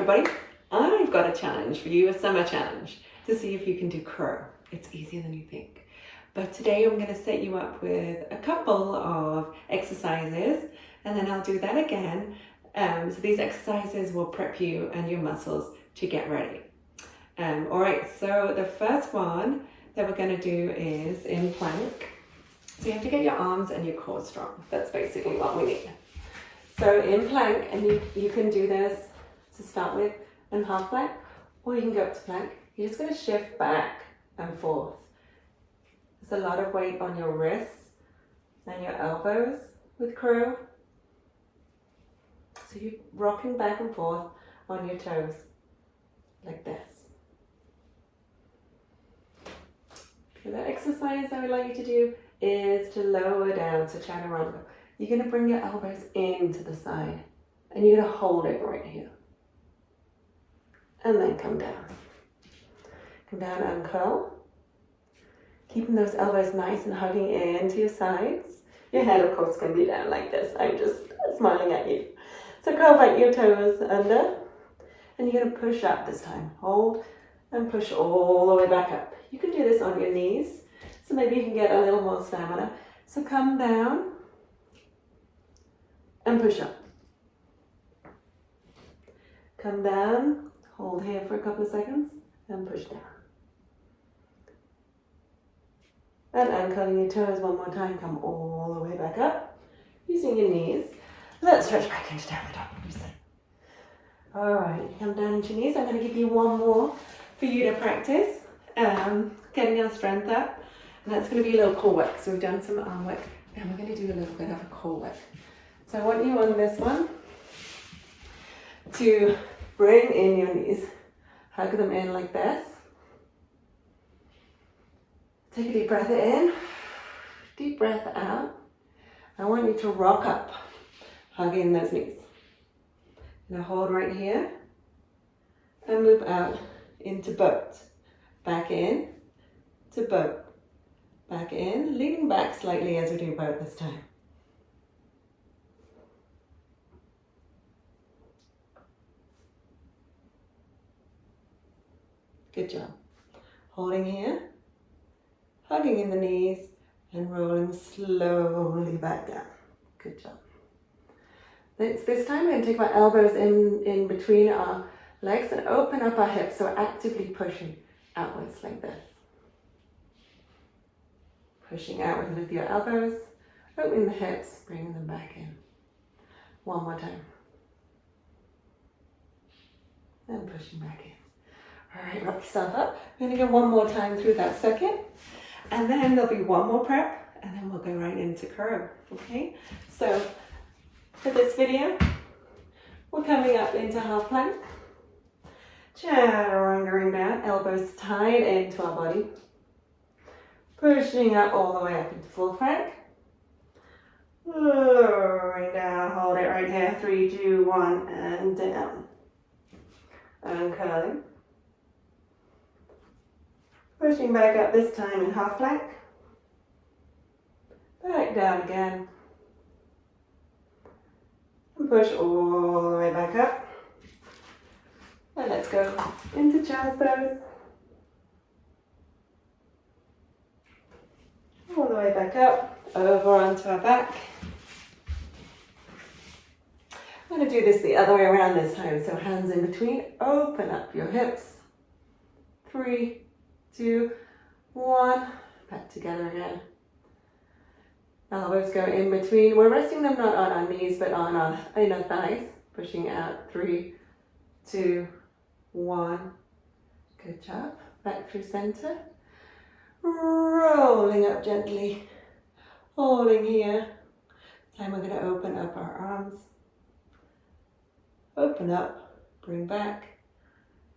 everybody. I've got a challenge for you, a summer challenge, to see if you can do crow. It's easier than you think. But today I'm going to set you up with a couple of exercises, and then I'll do that again. So these exercises will prep you and your muscles to get ready. All right, so the first one that we're going to do is in plank. So you have to get your arms and your core strong. That's basically what we need. So in plank, and you can do this to start with in half plank, or you can go up to plank. You're just going to shift back and forth. There's a lot of weight on your wrists and your elbows with crow. So you're rocking back and forth on your toes like this. So the exercise I would like you to do is to lower down, so chaturanga. You're going to bring your elbows into the side and you're going to hold it right here. And then come down. Come down and curl. Keeping those elbows nice and hugging into your sides. Your head, of course, can be down like this. I'm just smiling at you. So curl back your toes under. And you're going to push up this time. Hold and push all the way back up. You can do this on your knees. So maybe you can get a little more stamina. So come down and push up. Come down, hold here for a couple of seconds, and push down. And uncurling your toes one more time, come all the way back up, using your knees. Let's stretch back into down the dog. All right, come down into your knees. I'm going to give you one more for you to practice, getting your strength up. And that's going to be a little core work. So we've done some arm work, and we're going to do a little bit of a core work. So I want you on this one to bring in your knees, hug them in like this. Take a deep breath in, deep breath out. I want you to rock up, hug in those knees. Now hold right here and move out into boat. Back in to boat. Back in, leaning back slightly as we do boat this time. Good job. Holding here, hugging in the knees, and rolling slowly back down. Good job. This time we're going to take our elbows in between our legs and open up our hips, so we're actively pushing outwards like this. Pushing outwards with your elbows, opening the hips, bringing them back in. One more time. And pushing back in. All right, rock yourself up. We're going to go one more time through that circuit. And then there'll be one more prep, and then we'll go right into curl, okay? So for this video, we're coming up into half plank. Chaturanga down, elbows tied into our body. Pushing up all the way up into full plank. Lowering down, hold it right here. 3, 2, 1, and down. And curling. Pushing back up this time in half plank. Back down again. And push all the way back up. And let's go into child's pose. All the way back up, over onto our back. I'm going to do this the other way around this time. So hands in between, open up your hips. 3, 2, 1, back together again. Elbows go in between. We're resting them not on our knees, but on our inner thighs. Pushing out, 3, 2, 1. Good job. Back through center. Rolling up gently, holding here. This time we're going to open up our arms. Open up, bring back.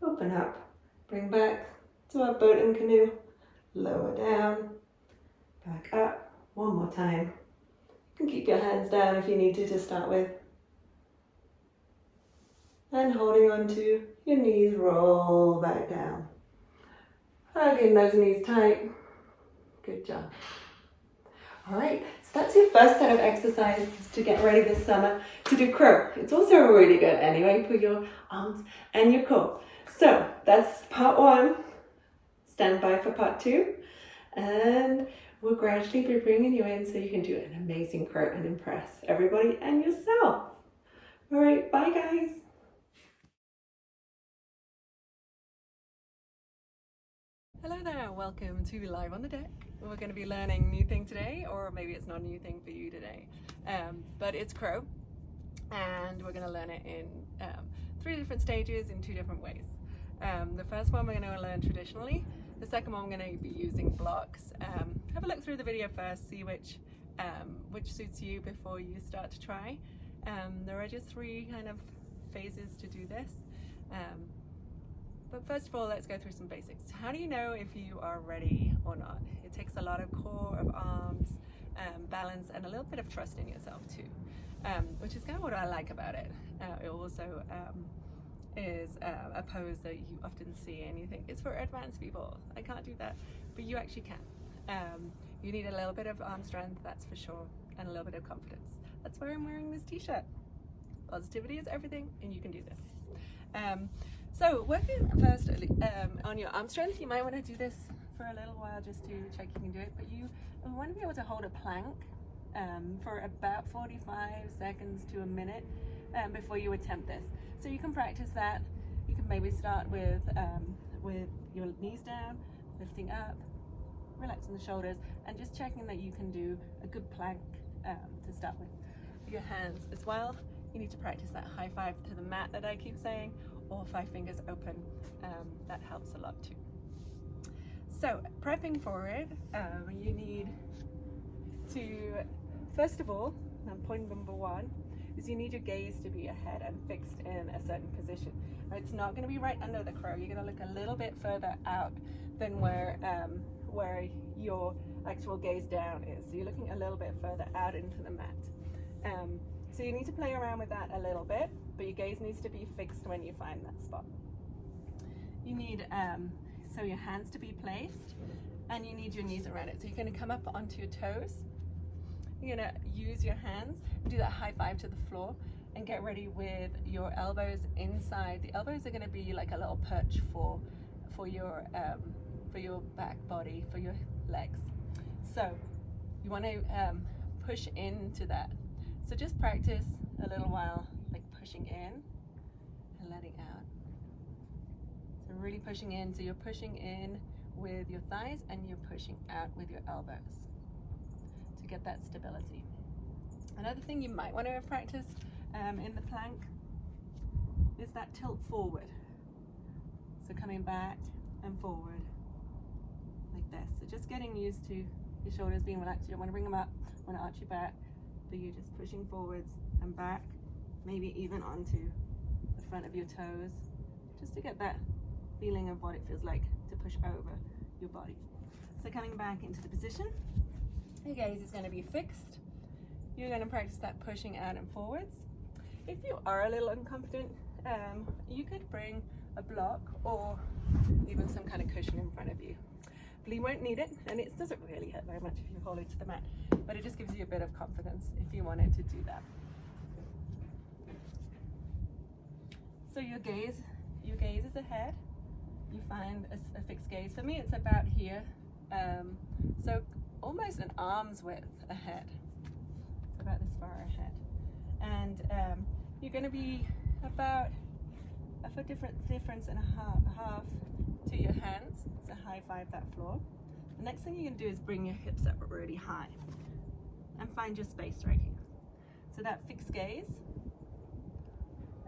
Open up, bring back to our boat and canoe. Lower down, back up. One more time. You can keep your hands down if you need to start with. And holding on to your knees, roll back down. Hugging those knees tight. Good job. All right, So that's your first set of exercises to get ready this summer to do crow. It's also really good anyway for your arms and your core. So that's part one. Stand by for part two. And we'll gradually be bringing you in so you can do an amazing crow and impress everybody and yourself. All right, bye guys. Hello there, welcome to Live on the Deck. We're going to be learning a new thing today, or maybe it's not a new thing for you today, but it's crow, and we're going to learn it in 3 different stages in 2 different ways. The first one we're going to learn traditionally. The second one we're going to be using blocks. Have a look through the video first, see which suits you before you start to try. There are just 3 kind of phases to do this. But first of all, let's go through some basics. How do you know if you are ready or not? It takes a lot of core, of arms, balance, and a little bit of trust in yourself too, which is kind of what I like about it. It also is a pose that you often see and you think it's for advanced people. I can't do that, but you actually can. You need a little bit of arm strength, that's for sure, and a little bit of confidence. That's why I'm wearing this t-shirt. Positivity is everything, and you can do this. So working first on your arm strength, you might want to do this for a little while just to check you can do it, but you want to be able to hold a plank for about 45 seconds to a minute before you attempt this. So you can practice that. You can maybe start with your knees down, lifting up, relaxing the shoulders, and just checking that you can do a good plank to start with. Your hands as well. You need to practice that high five to the mat that I keep saying, or 5 fingers open. That helps a lot too. So prepping for it, you need to, first of all, point number 1 is you need your gaze to be ahead and fixed in a certain position. It's not going to be right under the crow. You're going to look a little bit further out than where your actual gaze down is. So you're looking a little bit further out into the mat. So you need to play around with that a little bit, but your gaze needs to be fixed when you find that spot. You need so your hands to be placed, and you need your knees around it. So you're going to come up onto your toes. You're going to use your hands and do that high five to the floor, and get ready with your elbows inside. The elbows are going to be like a little perch for your back body, for your legs. So you want to push into that. So just practice a little while, like pushing in and letting out. So really pushing in. So you're pushing in with your thighs and you're pushing out with your elbows to get that stability. Another thing you might want to have practiced in the plank is that tilt forward. So coming back and forward like this. So just getting used to your shoulders being relaxed. You don't want to bring them up, you want to arch your back. So you're just pushing forwards and back, maybe even onto the front of your toes, just to get that feeling of what it feels like to push over your body. So coming back into the position, your gaze is going to be fixed. You're going to practice that pushing out and forwards. If you are a little unconfident, you could bring a block or even some kind of cushion in front of you. But you won't need it, and it doesn't really hurt very much if you hold it to the mat, but it just gives you a bit of confidence if you wanted to do that. So your gaze is ahead. You find a fixed gaze. For me, it's about here, so almost an arm's width ahead. It's about this far ahead, and you're going to be about a foot difference and a half to your hands. So high five that floor. The next thing you can do is bring your hips up really high and find your space right here. So that fixed gaze,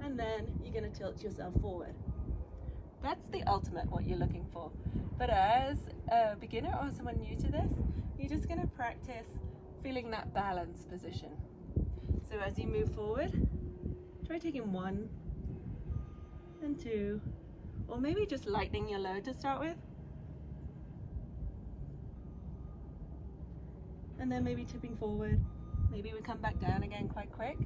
and then you're going to tilt yourself forward. That's the ultimate what you're looking for. But as a beginner or someone new to this, you're just going to practice feeling that balance position. So as you move forward, try taking 1 and 2, or maybe just lightening your load to start with. And then maybe tipping forward. Maybe we come back down again quite quick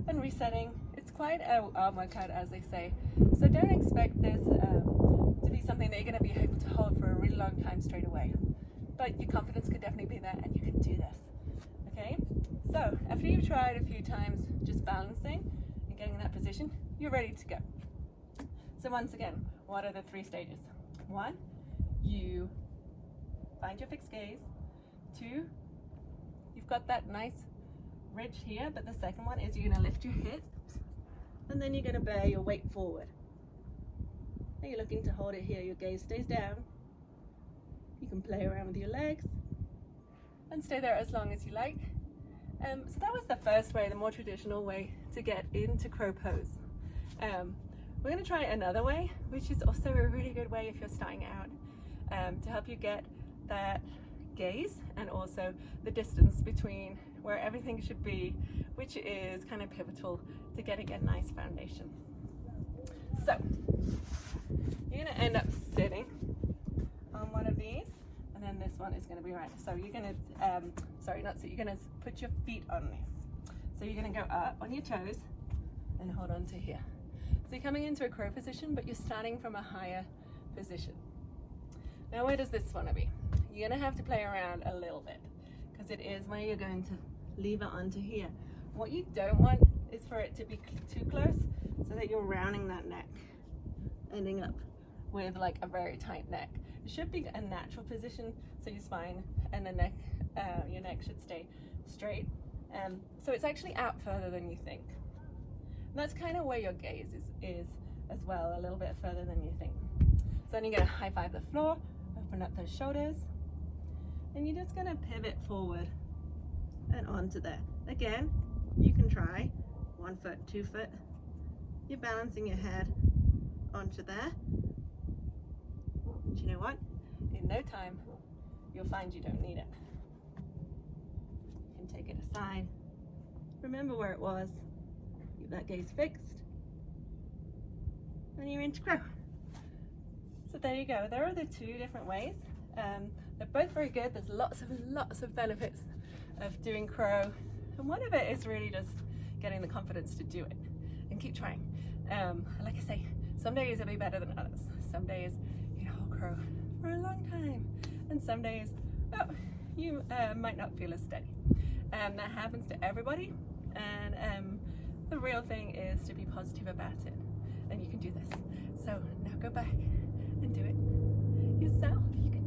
and resetting. It's quite an arm workout, as they say. So don't expect this to be something that you're going to be able to hold for a really long time straight away. But your confidence could definitely be there, and you can do this. Okay? after you've tried a few times just balancing and getting in that position, you're ready to go. So once again, what are the 3 stages? 1, you find your fixed gaze. 2, you've got that nice ridge here, but the second one is you're going to lift your hips and then you're going to bear your weight forward. Now you're looking to hold it here, your gaze stays down. You can play around with your legs and stay there as long as you like. So that was the first way, the more traditional way to get into crow pose. We're going to try another way, which is also a really good way if you're starting out, to help you get that gaze and also the distance between where everything should be, which is kind of pivotal to getting a nice foundation. So you're going to end up sitting on one of these, and then this one is going to be right. So you're going to, you're going to put your feet on this. So you're going to go up on your toes and hold on to here. So you're coming into a crow position, but you're starting from a higher position. Now where does this want to be? You're going to have to play around a little bit because it is where you're going to leave it onto here. What you don't want is for it to be too close so that you're rounding that neck, ending up with like a very tight neck. It should be a natural position, so your spine and the neck, your neck should stay straight. So it's actually out further than you think. And that's kind of where your gaze is as well, a little bit further than you think. So then you're going to high five the floor, open up those shoulders, and you're just going to pivot forward and onto there. Again, you can try 1 foot, 2 foot. You're balancing your head onto there. And you know what? In no time, you'll find you don't need it. You can take it aside. Remember where it was. Keep that gaze fixed. And you're into crow. So there you go. There are the 2 different ways. They're both very good. There's lots of benefits of doing crow. And one of it is really just getting the confidence to do it and keep trying. Like I say, some days it'll be better than others. Some days you can hold crow for a long time. And some days, well, you might not feel as steady. That happens to everybody. And the real thing is to be positive about it. And you can do this. So now go back and do it yourself. You can